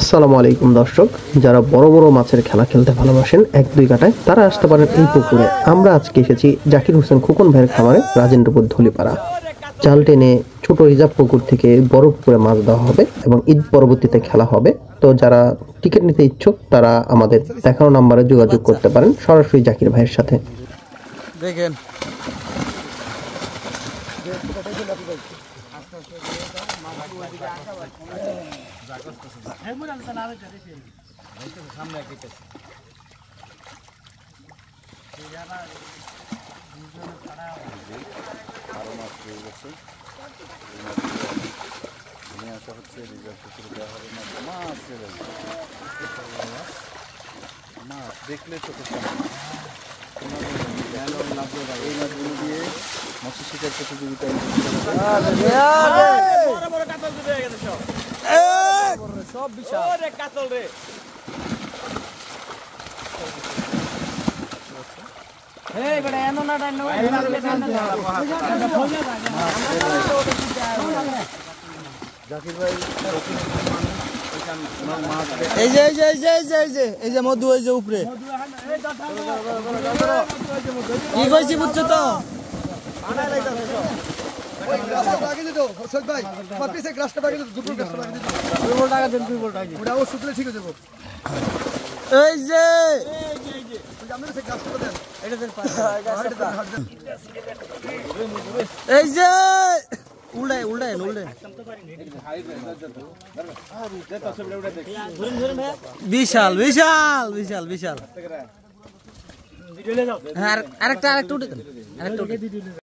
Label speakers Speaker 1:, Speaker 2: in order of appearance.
Speaker 1: আসসালামু আলাইকুম দর্শক, যারা বড় বড় মাছের খেলা খেলতে ভালোবাসেন 1-2 কাটায়, তারা আসতে পারেন এই পুকুরে। আমরা আজকে এসেছি জাকির হোসেন খোকন ভাইয়ের খামারে, রাজেন্দ্রপুর ধলিপাড়া। জাল টেনে ছোট রিজার্ভ পুকুর থেকে বড় পুকুরে মাছ দেওয়া হবে এবং ঈদ পরবর্তীতে খেলা হবে। তো যারা টিকিট নিতে ইচ্ছুক তারা আমাদের দেখানো নাম্বারে যোগাযোগ করতে পারেন সরাসরি জাকির ভাইয়ের সাথে।
Speaker 2: দেখেন মাছ দেখলে চোখের সামনে এই মাছগুলো দিয়ে মৎস্য শিকার প্রতিযোগিতায় সব বিশাল কাতল রে। এই যে মধু এই যে উপরে কি কইছি বুঝছো তো এই যে এই যে উল্টায় উল্টায় উল্টায় বিশাল বিশাল বিশাল বিশাল আরেকটা আরেকটা উঠে